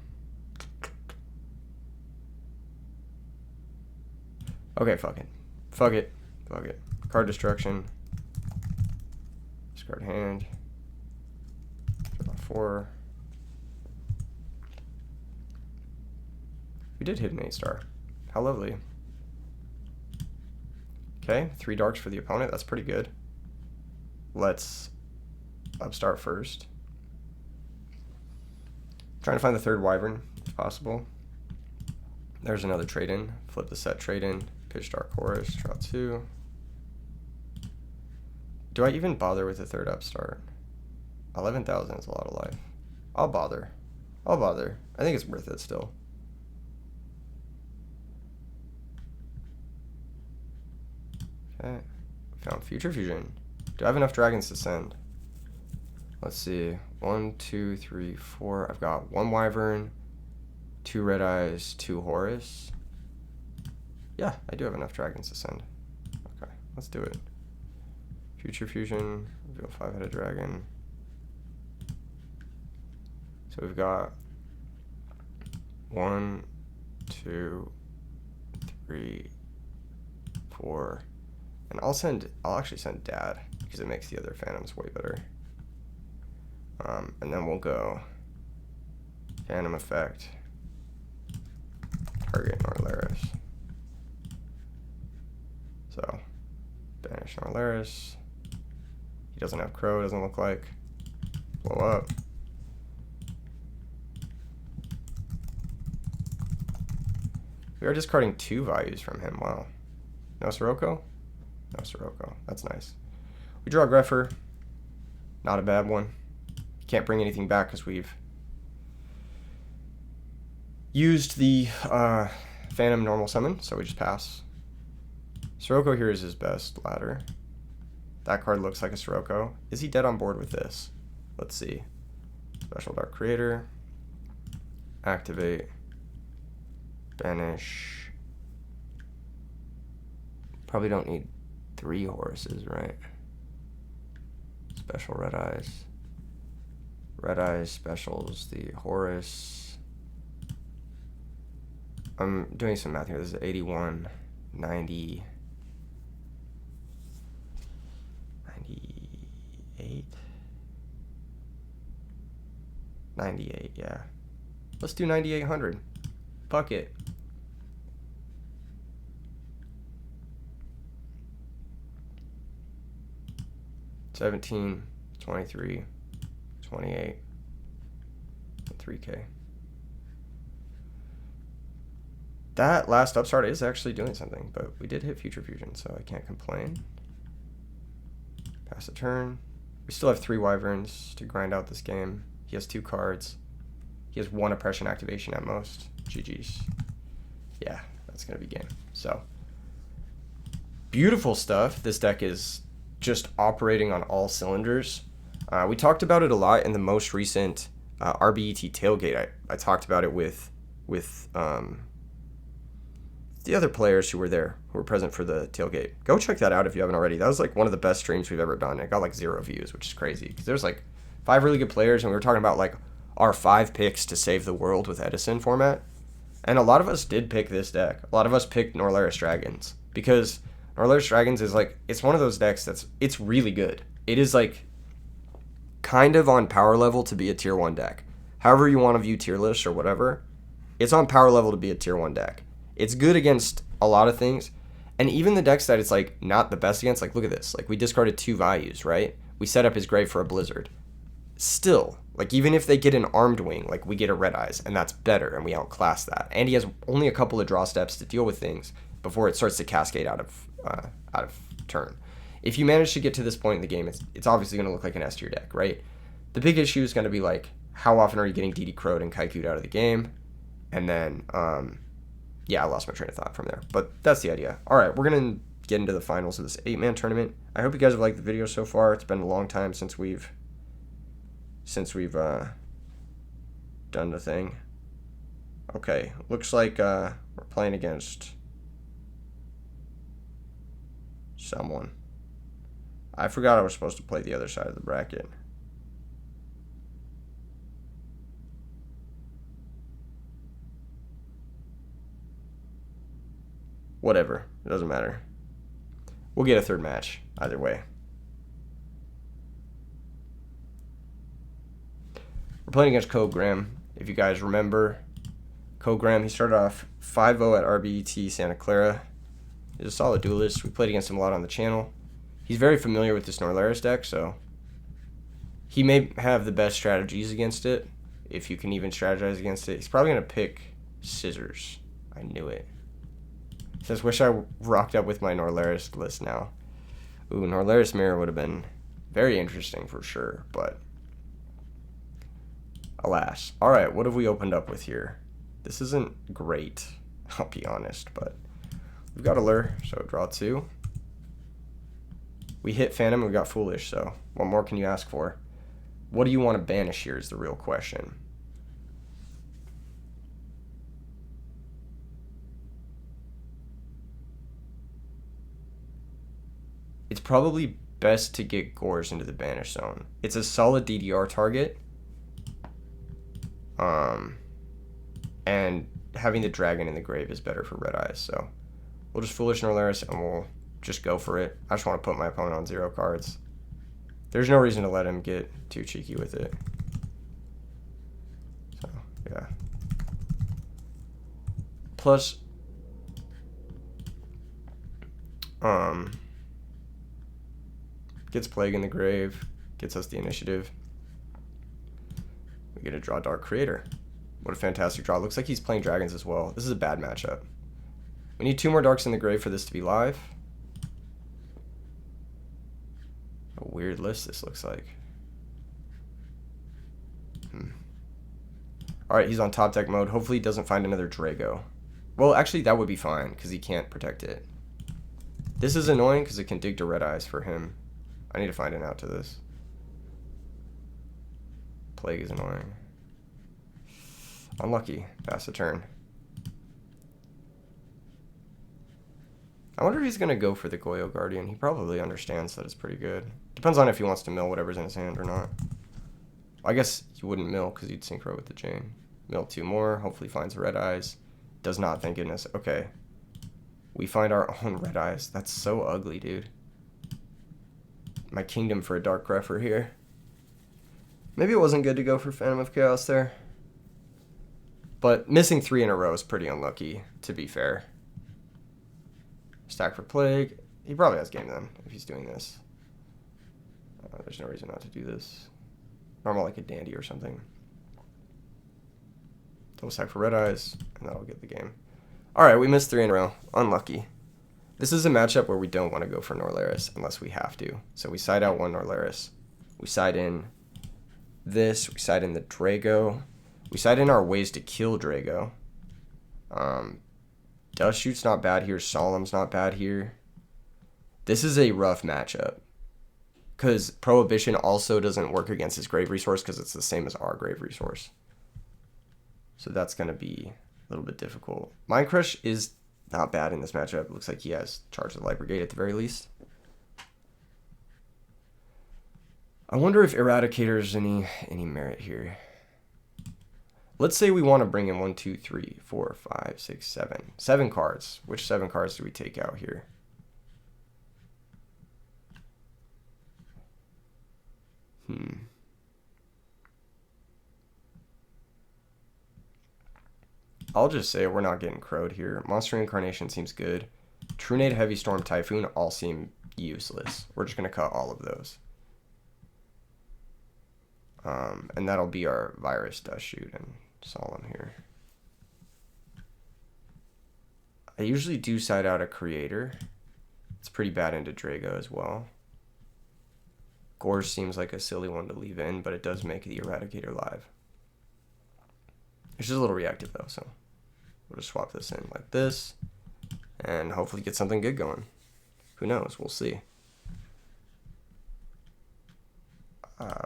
Okay, fuck it. Fuck it. Fuck it. Card Destruction. Discard hand. Draw 4. We did hit an 8-star. How lovely. Okay, 3 darks for the opponent. That's pretty good. Let's upstart first. Trying to find the third Wyvern, if possible. There's another trade-in. Flip the set trade-in. Pitch Dark Horus. Draw 2. Do I even bother with the third upstart? 11,000 is a lot of life. I'll bother. I'll bother. I think it's worth it still. Okay. Found Future Fusion. Do I have enough dragons to send? Let's see. 1, 2, 3, 4. I've got 1 Wyvern, 2 Red Eyes, 2 Horus. Yeah, I do have enough dragons to send. Okay, let's do it. Future Fusion, reveal 5-headed dragon. So we've got 1, 2, 3, 4. And I'll actually send Dad, because it makes the other Phantoms way better. And then we'll go Phantom Effect, target Norlaris. So, banish Norlaris. He doesn't have Crow, doesn't look like. Blow up. We are discarding 2 values from him, wow. No Sirocco? No Sirocco, that's nice. We draw Greffer, not a bad one. Can't bring anything back because we've used the Phantom normal summon, so we just pass. Sirocco here is his best ladder. That card looks like a Sirocco. Is he dead on board with this? Let's see. Special Dark Creator. Activate. Banish. Probably don't need 3 Horuses, right? Special Red Eyes. Red Eyes specials the Horus. I'm doing some math here. This is 81, 90, 98. 98, yeah. Let's do 9800. Fuck it. $17, $23, $28, 3K. That last upstart is actually doing something, but we did hit Future Fusion, so I can't complain. Pass a turn. We still have 3 Wyverns to grind out this game. He has 2 cards. He has 1 Oppression activation at most. GG's. Yeah, that's going to be game. So, beautiful stuff. This deck is just operating on all cylinders. We talked about it a lot in the most recent RBET tailgate. I talked about it with the other players who were there, who were present for the tailgate. Go check that out if you haven't already. That was like one of the best streams we've ever done. It got like 0 views, which is crazy. Because there's like 5 really good players, and we were talking about like our 5 picks to save the world with Edison format. And a lot of us did pick this deck. A lot of us picked Norlaris Dragons. Because Norlaris Dragons is like, it's one of those decks it's really good. It is like kind of on power level to be a tier 1 deck. However you want to view tier lists or whatever, it's on power level to be a tier 1 deck. It's good against a lot of things. And even the decks that it's like not the best against, like look at this. Like we discarded 2 values, right? We set up his grave for a Blizzard. Still, like even if they get an Armed Wing, like we get a Red Eyes, and that's better, and we outclass that. And he has only a couple of draw steps to deal with things before it starts to cascade out of turn. If you manage to get to this point in the game, it's obviously going to look like an S tier deck, right? The big issue is going to be like, how often are you getting DD Crowed and Kaiku'd out of the game? And then, yeah, I lost my train of thought from there. But that's the idea. All right, we're going to get into the finals of this 8-man tournament. I hope you guys have liked the video so far. It's been a long time since we've done the thing. Okay, looks like we're playing against someone. I forgot I was supposed to play the other side of the bracket. Whatever, it doesn't matter. We'll get a 3rd match either way. We're playing against Kogram. If you guys remember, Kogram, he started off 5-0 at RBET Santa Clara. He's a solid duelist. We played against him a lot on the channel. He's very familiar with this Norlaris deck, so he may have the best strategies against it, if you can even strategize against it. He's probably going to pick Scissors. I knew it. He says, wish I rocked up with my Norlaris list now. Ooh, Norlaris Mirror would have been very interesting for sure, but alas. All right, what have we opened up with here? This isn't great, I'll be honest, but we've got a lure, so draw 2. We hit Phantom and we got Foolish, so what more can you ask for? What do you want to banish here is the real question. It's probably best to get Gores into the banish zone. It's a solid DDR target. And having the dragon in the grave is better for Red Eyes, so we'll just Foolish Norlaris and we'll just go for it. I just want to put my opponent on 0 cards. There's no reason to let him get too cheeky with it. So, yeah. Plus, gets Plague in the grave, gets us the initiative. We get to draw Dark Creator. What a fantastic draw. Looks like he's playing dragons as well. This is a bad matchup. We need 2 more Darks in the grave for this to be live. A weird list this looks like. Alright, he's on top deck mode. Hopefully he doesn't find another Drago. Well, actually that would be fine, because he can't protect it. This is annoying, because it can dig to Red Eyes for him. I need to find an out to this. Plague is annoying. Unlucky. Pass the turn. I wonder if he's going to go for the Goyo Guardian. He probably understands that it's pretty good. Depends on if he wants to mill whatever's in his hand or not. I guess he wouldn't mill because he'd synchro with the Jane. Mill 2 more. Hopefully finds Red Eyes. Does not, thank goodness. Okay. We find our own Red Eyes. That's so ugly, dude. my kingdom for a Dark Grepher here. Maybe it wasn't good to go for Phantom of Chaos there. But missing 3 in a row is pretty unlucky, to be fair. Stack for Plague. He probably has game then, if he's doing this. There's no reason not to do this. Normal like a Dandy or something. Double stack for Red Eyes, and that'll get the game. Alright, we missed 3 in a row. Unlucky. This is a matchup where we don't want to go for Norlaris unless we have to. So we side out 1 Norlaris. We side in this. We side in the Drago. We side in our ways to kill Drago. Dust Shoot's not bad here. Solemn's not bad here. This is a rough matchup. Because Prohibition also doesn't work against his Grave Resource because it's the same as our Grave Resource. So that's going to be a little bit difficult. Mind Crush is not bad in this matchup. It looks like he has Charge of the Light Brigade at the very least. I wonder if Eradicator's any merit here. Let's say we want to bring in 1, 2, 3, 4, 5, 6, 7. 7 cards. Which 7 cards do we take out here? I'll just say we're not getting crowed here. Monster Reincarnation seems good. Trunade, Heavy Storm, Typhoon all seem useless. We're just going to cut all of those. And that'll be our Virus, Dust Shoot, and Solemn here. I usually do side out a Creator. It's pretty bad into Drago as well. Gorge seems like a silly one to leave in, but it does make the Eradicator live. It's just a little reactive though, so we'll just swap this in like this and hopefully get something good going. Who knows? We'll see.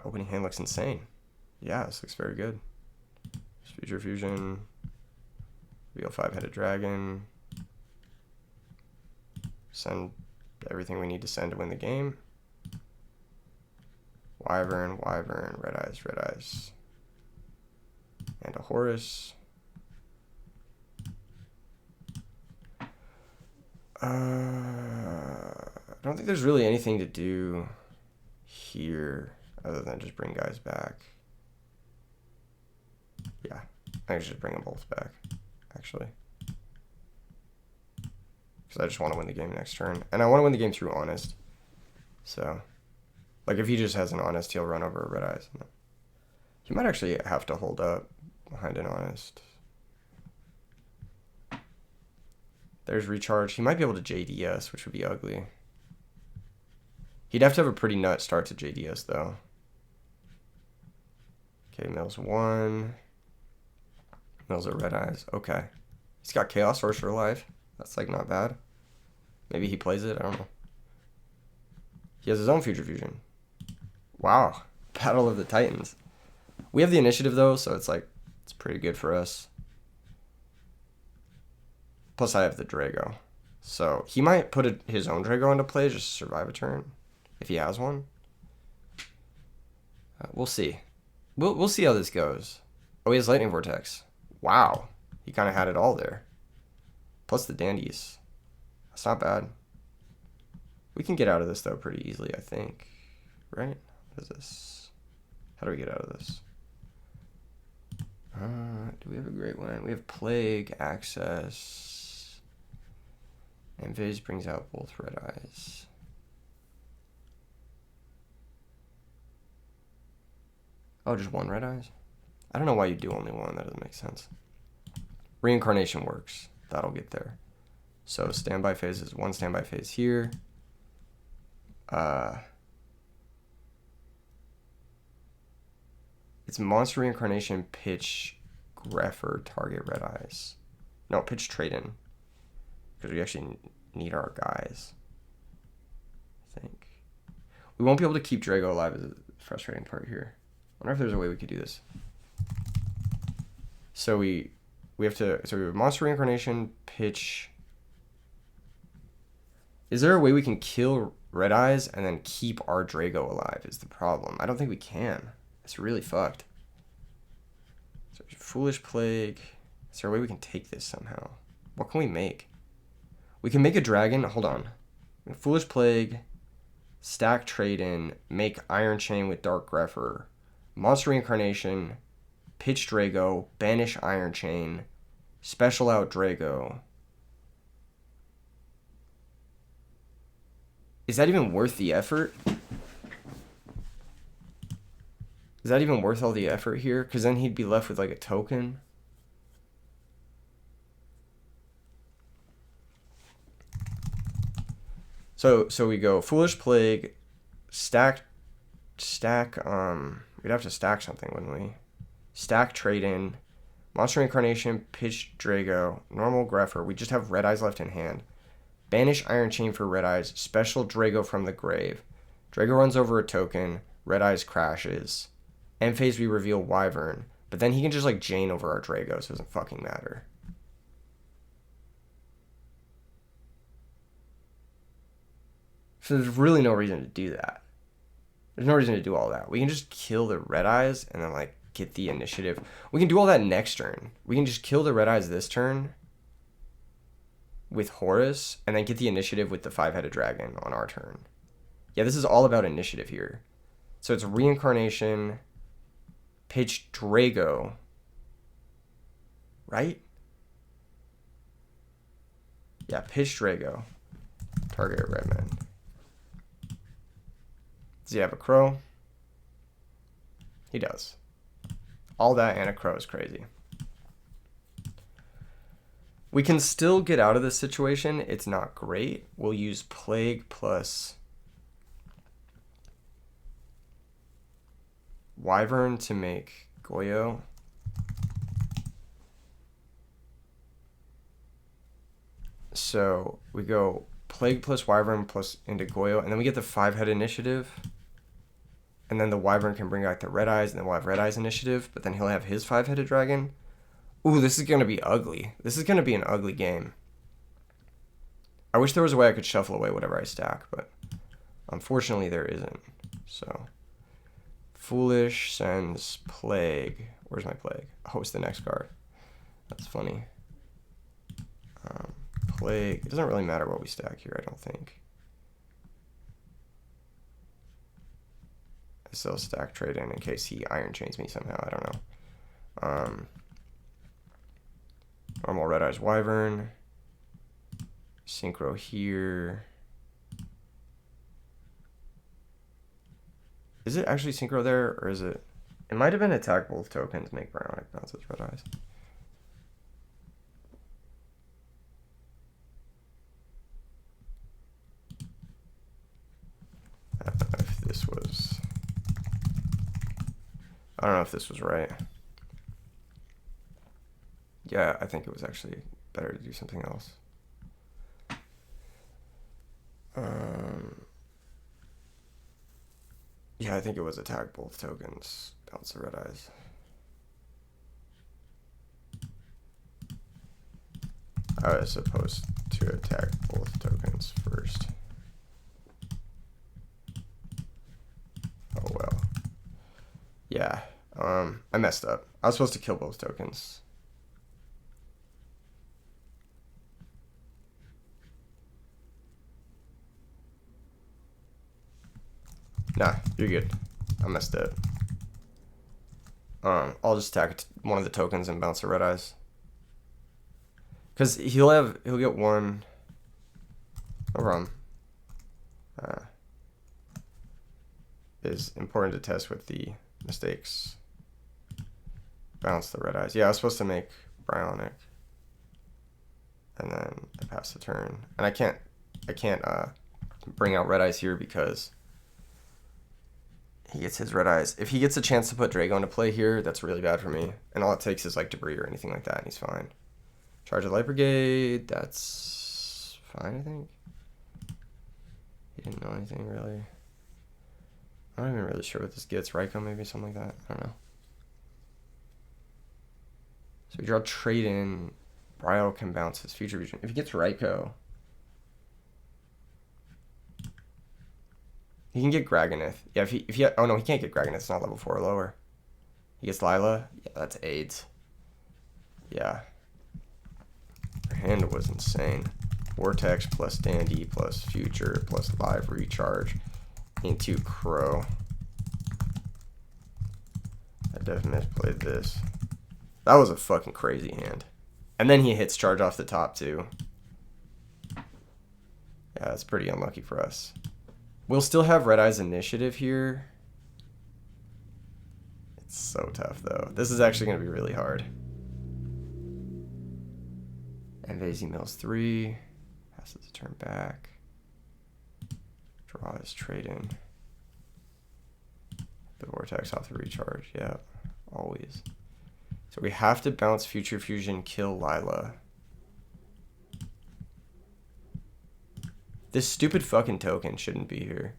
Opening hand looks insane. Yeah, this looks very good. Future Fusion. Wheel 5-headed Dragon. Send everything we need to send to win the game. Wyvern, Wyvern, Red Eyes. And a Horus. I don't think there's really anything to do here other than just bring guys back. Yeah, I should just bring them both back, actually. Because I just want to win the game next turn. And I want to win the game through Honest. So, like if he just has an Honest, he'll run over Red Eyes. No. He might actually have to hold up behind an Honest. There's Recharge. He might be able to JDS, which would be ugly. He'd have to have a pretty nut start to JDS, though. Okay, Mills 1. Mills are Red Eyes. Okay. He's got Chaos Sorcerer life. That's, like, not bad. Maybe he plays it. I don't know. He has his own Future Fusion. Wow. Battle of the Titans. We have the initiative, though, so it's, like, it's pretty good for us. Plus, I have the Drago. So, he might put his own Drago into play just to survive a turn. If he has one. We'll see. We'll see how this goes. Oh, he has Lightning Vortex. Wow. He kind of had it all there. Plus the Dandies. That's not bad. We can get out of this, though, pretty easily, I think. Right? What is this? How do we get out of this? Do we have a great one? We have Plague, Access. And Viz brings out both Red Eyes. Oh, just one Red Eyes? I don't know why you do only one. That doesn't make sense. Reincarnation works. That'll get there. So standby phase is one standby phase here. It's Monster Reincarnation, pitch Grepher, target Red Eyes. No, pitch Trade-in. Because we actually need our guys. I think. We won't be able to keep Drago alive is a frustrating part here. I wonder if there's a way we could do this. So we have Monster Reincarnation, pitch. Is there a way we can kill Red Eyes and then keep our Drago alive is the problem. I don't think we can. It's really fucked. So Foolish Plague. Is there a way we can take this somehow? What can we make? We can make a dragon. Hold on. Foolish Plague. stack trade in, make Iron Chain with Dark Grepher, monster reincarnation, pitch Drago, banish Iron Chain, special out Drago. Is that even worth the effort? Is that even worth all the effort here? Because then he'd be left with like a token. So we go Foolish Plague, stack, we'd have to stack something, wouldn't we? Stack Trade In, Monster Incarnation, Pitch Drago, Normal Grepher. We just have Red Eyes left in hand. Banish Iron Chain for Red Eyes, Special Drago from the grave. Drago runs over a token, Red Eyes crashes. End phase we reveal Wyvern, but then he can just like Jane over our Drago, so it doesn't fucking matter. So there's really no reason to do that. There's no reason to do all that. We can just kill the Red Eyes and then like get the initiative. We can do all that next turn. We can just kill the Red Eyes this turn with Horus and then get the initiative with the 5-headed dragon on our turn. Yeah, this is all about initiative here. So it's reincarnation, pitch Drago, right? Yeah, pitch Drago, target Redman. Does he have a crow? He does. All that and a crow is crazy. We can still get out of this situation. It's not great. We'll use Plague plus Wyvern to make Yugioh. So we go Plague plus Wyvern plus into Yugioh, and then we get the 5-head initiative. And then the Wyvern can bring back the Red Eyes, and then we'll have Red Eyes initiative, but then he'll have his 5-headed dragon. Ooh, this is going to be ugly. This is going to be an ugly game. I wish there was a way I could shuffle away whatever I stack, but unfortunately there isn't. So, Foolish sends Plague. Where's my Plague? Oh, it's the next card. That's funny. Plague. It doesn't really matter what we stack here, I don't think. I still stack trade in case he Iron Chains me somehow. I don't know. Normal Red Eyes Wyvern. Synchro here. Is it actually Synchro there, or is it? It might have been attack both tokens, make Bionic bounces Red Eyes. I don't know if this was. I don't know if this was right. Yeah, I think it was actually better to do something else. Yeah, I think it was attack both tokens, bounce the Red Eyes. I was supposed to attack both tokens first. Oh well. Yeah, I messed up. I was supposed to kill both tokens. Nah, you're good. I messed up. I'll just attack one of the tokens and bounce the Red Eyes. Cause he'll get one. No problem. Is important to test with the mistakes. Bounce the Red Eyes. Yeah, I was supposed to make Bionic. And then I pass the turn. And I can't bring out Red Eyes here because he gets his Red Eyes. If he gets a chance to put Drago into play here, that's really bad for me. And all it takes is like debris or anything like that, and he's fine. Charge of Light Brigade, that's fine, I think. He didn't know anything really. I'm not even really sure what this gets. Raikou maybe, something like that. I don't know. So we draw trade in. Bryo can bounce his future vision. If he gets Raikou, he can get Graganith. Yeah, if he oh no, he can't get Graganith. It's not level 4 or lower. He gets Lila. Yeah, that's AIDS. Yeah. Her hand was insane. Vortex plus Dandy plus Future plus Live Recharge. into Crow. I definitely misplayed this. That was a fucking crazy hand. And then he hits charge off the top too. Yeah, that's pretty unlucky for us. We'll still have Red Eye's initiative here. It's so tough though. This is actually going to be really hard. And Vasey mills 3. Passes the turn back. Draw his trade in. The Vortex off the recharge. Yeah, always. So we have to bounce Future Fusion, kill Lila. This stupid fucking token shouldn't be here.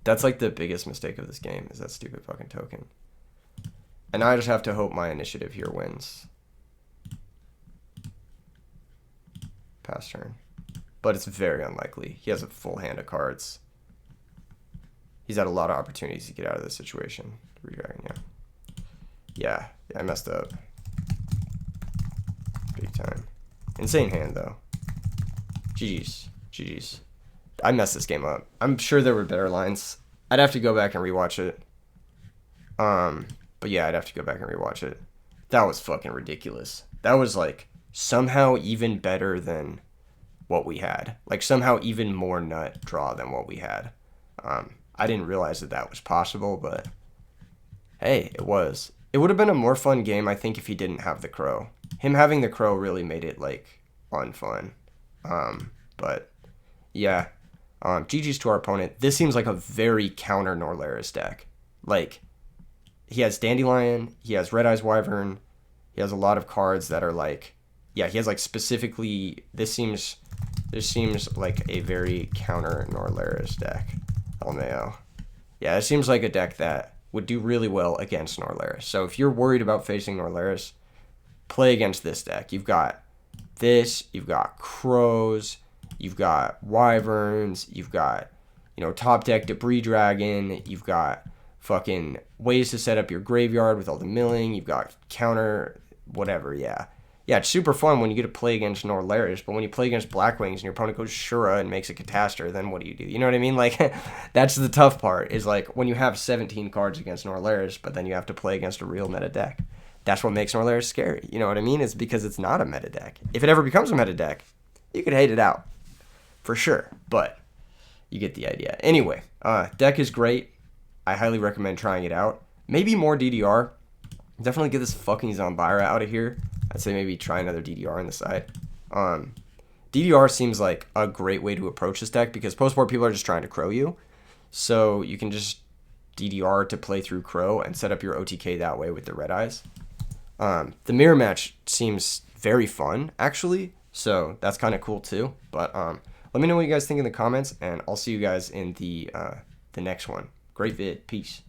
That's like the biggest mistake of this game, is that stupid fucking token. And I just have to hope my initiative here wins. Pass turn. But it's very unlikely. He has a full hand of cards. He's had a lot of opportunities to get out of this situation. Redragon, yeah. Yeah, I messed up. Big time. Insane hand, though. GG's. GG's. I messed this game up. I'm sure there were better lines. I'd have to go back and rewatch it. But yeah, I'd have to go back and rewatch it. That was fucking ridiculous. That was like somehow even better than what we had. Like somehow even more nut draw than what we had. I didn't realize that that was possible, but hey, it was. It would have been a more fun game, I think, if he didn't have the Crow. Him having the Crow really made it like unfun. But yeah, GG's to our opponent. This seems like a very counter Norlaris deck. Like, he has Dandelion, he has Red Eyes Wyvern, he has a lot of cards that are like, yeah, he has like specifically, this seems like a very counter Norlaris deck. LMAO. Yeah, it seems like a deck that would do really well against Norlaris. So if you're worried about facing Norlaris, play against this deck. You've got this, you've got Crows, you've got Wyverns, you've got, you know, top deck Debris Dragon, you've got fucking ways to set up your graveyard with all the milling, you've got counter, whatever, yeah. Yeah, it's super fun when you get to play against Norlaris, but when you play against Blackwings and your opponent goes Shura and makes a Catastor, then what do? You know what I mean? Like, that's the tough part, is like when you have 17 cards against Norlaris, but then you have to play against a real meta deck. That's what makes Norlaris scary. You know what I mean? It's because it's not a meta deck. If it ever becomes a meta deck, you could hate it out. For sure. But you get the idea. Anyway, deck is great. I highly recommend trying it out. Maybe more DDR. Definitely get this fucking Zombira out of here. I'd say maybe try another DDR on the side. DDR seems like a great way to approach this deck because post-board people are just trying to Crow you. So you can just DDR to play through Crow and set up your OTK that way with the Red Eyes. The mirror match seems very fun, actually. So that's kind of cool too. But let me know what you guys think in the comments, and I'll see you guys in the next one. Great vid. Peace.